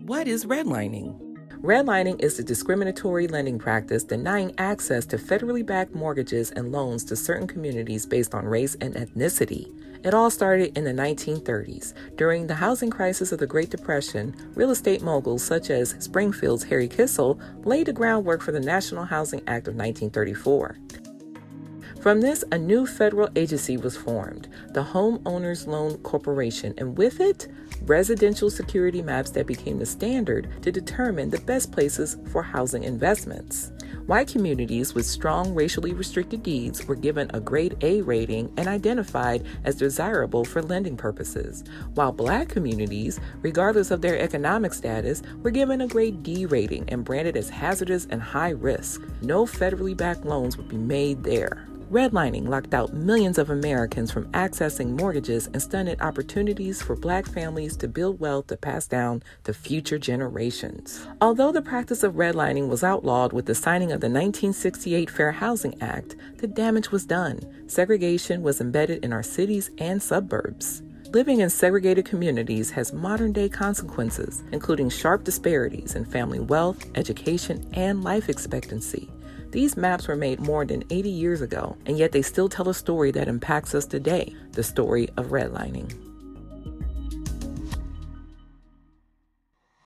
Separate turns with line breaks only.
What is redlining?
Redlining is a discriminatory lending practice denying access to federally backed mortgages and loans to certain communities based on race and ethnicity. It all started in the 1930s. During the housing crisis of the Great Depression, real estate moguls such as Springfield's Harry Kissel laid the groundwork for the National Housing Act of 1934. From this, a new federal agency was formed, the Homeowners Loan Corporation, and with it, residential security maps that became the standard to determine the best places for housing investments. White communities with strong racially restricted deeds were given a grade A rating and identified as desirable for lending purposes, while Black communities, regardless of their economic status, were given a grade D rating and branded as hazardous and high risk. No federally backed loans would be made there. Redlining locked out millions of Americans from accessing mortgages and stunted opportunities for Black families to build wealth to pass down to future generations. Although the practice of redlining was outlawed with the signing of the 1968 Fair Housing Act, the damage was done. Segregation was embedded in our cities and suburbs. Living in segregated communities has modern-day consequences, including sharp disparities in family wealth, education, and life expectancy. These maps were made more than 80 years ago, and yet they still tell a story that impacts us today, the story of redlining.